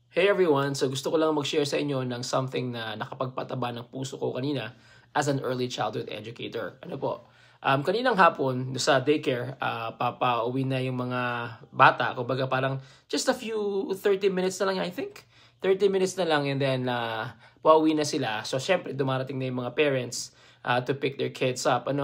Hey everyone! So gusto ko lang mag-share sa inyo ng something na nakapagpataba ng puso ko kanina as an early childhood educator. Ano po? Kaninang hapon sa daycare, papauwi na yung mga bata. Kumbaga parang just a few 30 minutes na lang I think. 30 minutes na lang and then pauwi na sila. So syempre dumarating na yung mga parents to pick their kids up. And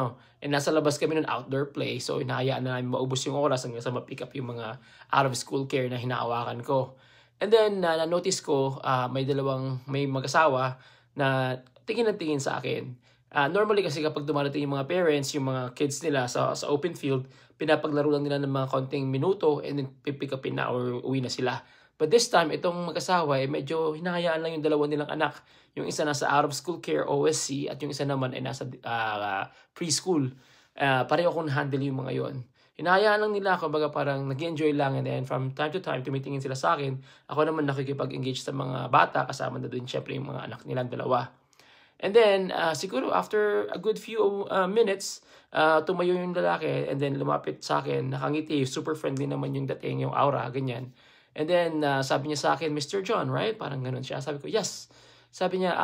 nasa labas kami ng outdoor play. So inahayaan na namin maubos yung oras hanggang sa ma-pick up yung mga out of school care na hinahawakan ko. And then, na-notice ko, may mag-asawa na tingin ng tingin sa akin. Normally kasi kapag dumarating yung mga parents, yung mga kids nila sa open field, pinapaglaro lang nila ng mga konting minuto and then pipick upin na or uwi na sila. But this time, itong mag-asawa, medyo hinahayaan lang yung dalawa nilang anak. Yung isa nasa out of school care, OSC, at yung isa naman ay nasa preschool. Pareho kong handle yung mga yon. Hinahayaan lang nila ako, baga parang nag-enjoy lang and then from time to time, tumitingin sila sa akin. Ako naman nakikipag-engage sa mga bata, kasama na doon syempre yung mga anak nilang dalawa. And then, siguro after a good few minutes, tumayo yung lalaki and then lumapit sa akin, nakangiti, super friendly naman yung dating, yung aura, ganyan. And then, sabi niya sa akin, Mr. John, right? Parang ganun siya. Sabi ko, yes. Sabi niya,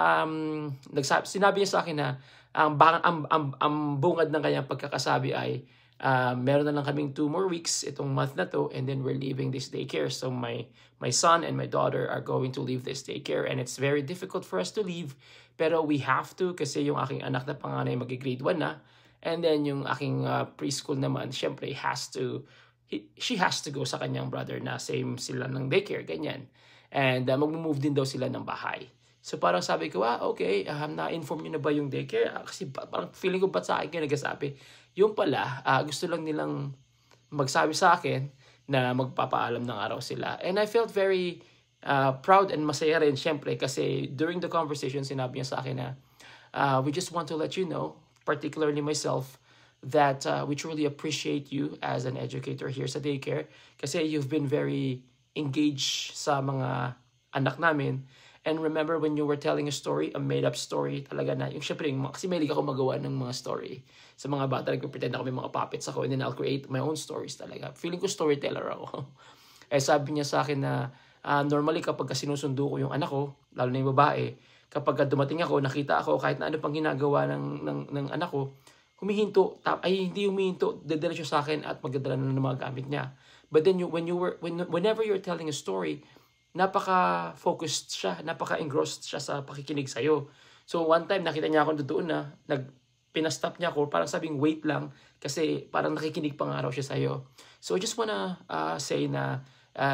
sinabi niya sa akin na ang bungad ng kanyang pagkakasabi ay, meron na lang kaming 2 more weeks itong month na to and then we're leaving this daycare. So my son and my daughter are going to leave this daycare and it's very difficult for us to leave. Pero we have to kasi yung aking anak na panganay mag-grade 1 na. And then yung aking preschool naman, syempre she has to go sa kanyang brother na same sila ng daycare, ganyan. And mag-move din daw sila ng bahay. So parang sabi ko, okay, na-inform nyo na ba yung daycare? Kasi parang feeling ko ba't sa akin kayo nagsasabi? Yung pala, gusto lang nilang magsabi sa akin na magpapaalam ng araw sila. And I felt very proud and masaya rin syempre kasi during the conversation sinabi niya sa akin na we just want to let you know, particularly myself, that we truly appreciate you as an educator here sa daycare kasi you've been very engaged sa mga anak namin. And remember when you were telling a story, a made-up story talaga na, yung syempre, kasi mahilig ako magawa ng mga story. Sa mga bata, nagpretend ako may mga puppets ako and then I'll create my own stories talaga. Feeling ko storyteller ako. Sabi niya sa akin na normally kapag sinusundo ko yung anak ko, lalo na yung babae, kapag dumating ako, nakita ako, kahit na ano pang ginagawa ng anak ko, hindi humihinto, dediretso sa akin at magdadala na ng mga gamit niya. But then whenever you're telling a story, napaka-focused siya, napaka-engrossed siya sa pakikinig sa'yo. So one time, nakita niya ako doon na, pinastop niya ako, parang sabing wait lang, kasi parang nakikinig pa nga raw siya sa'yo. So I just wanna say na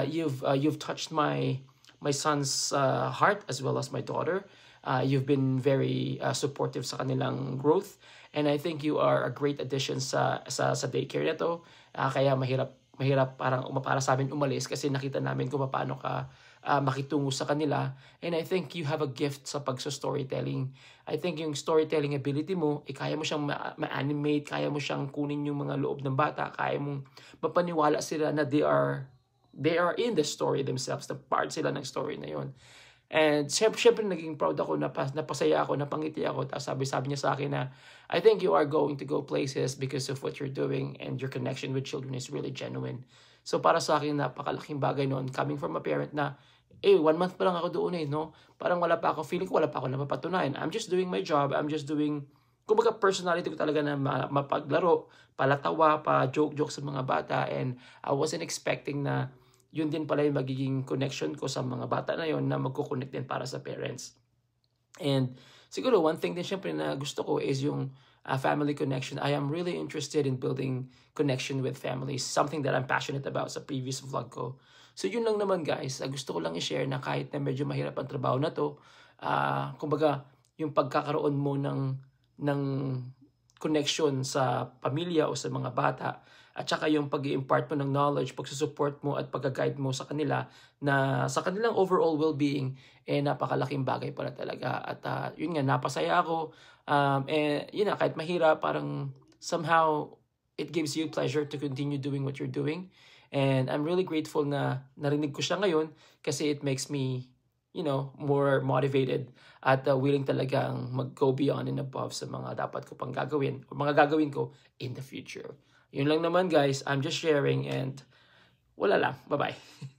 you've touched my son's heart as well as my daughter. You've been very supportive sa kanilang growth, and I think you are a great addition sa daycare na to. Kaya mahirap para sa amin umalis kasi nakita namin kung paano ka makitungo sa kanila. And I think you have a gift sa pagsa-storytelling. I think yung storytelling ability mo, kaya mo siyang ma-animate, kaya mo siyang kunin yung mga loob ng bata, kaya mong mapaniwala sila na they are in the story themselves, na part sila ng story na yon. And syempre naging proud ako, napasaya ako, napangiti ako. Tapos sabi niya sa akin na, I think you are going to go places because of what you're doing and your connection with children is really genuine. So para sa akin, napakalaking bagay noon, coming from a parent na, 1 month pa lang ako doon no? Parang feeling ko wala pa ako napapatunayan. I'm just doing my job, I'm just doing, kumbaga personality ko talaga na mapaglaro, palatawa, pa-joke sa mga bata. And I wasn't expecting na yun din pala yung magiging connection ko sa mga bata na yun na magkukonnect din para sa parents. And siguro one thing din syempre na gusto ko is yung family connection. I am really interested in building connection with families, something that I'm passionate about sa previous vlog ko. So yun lang naman guys, gusto ko lang i-share na kahit na medyo mahirap ang trabaho na to, kumbaga yung pagkakaroon mo ng connection sa pamilya o sa mga bata, at saka yung pag-i-impart mo ng knowledge, pagsusupport mo at pag-guide mo sa kanila na sa kanilang overall well-being, napakalaking bagay pala talaga. At yun nga, napasaya ako. Yun na, kahit mahirap, parang somehow it gives you pleasure to continue doing what you're doing. And I'm really grateful na narinig ko siya ngayon kasi it makes me, more motivated at willing talagang mag-go beyond and above sa mga dapat ko pang gagawin o mga gagawin ko in the future. Yun lang naman guys, I'm just sharing and wala lang. Bye-bye.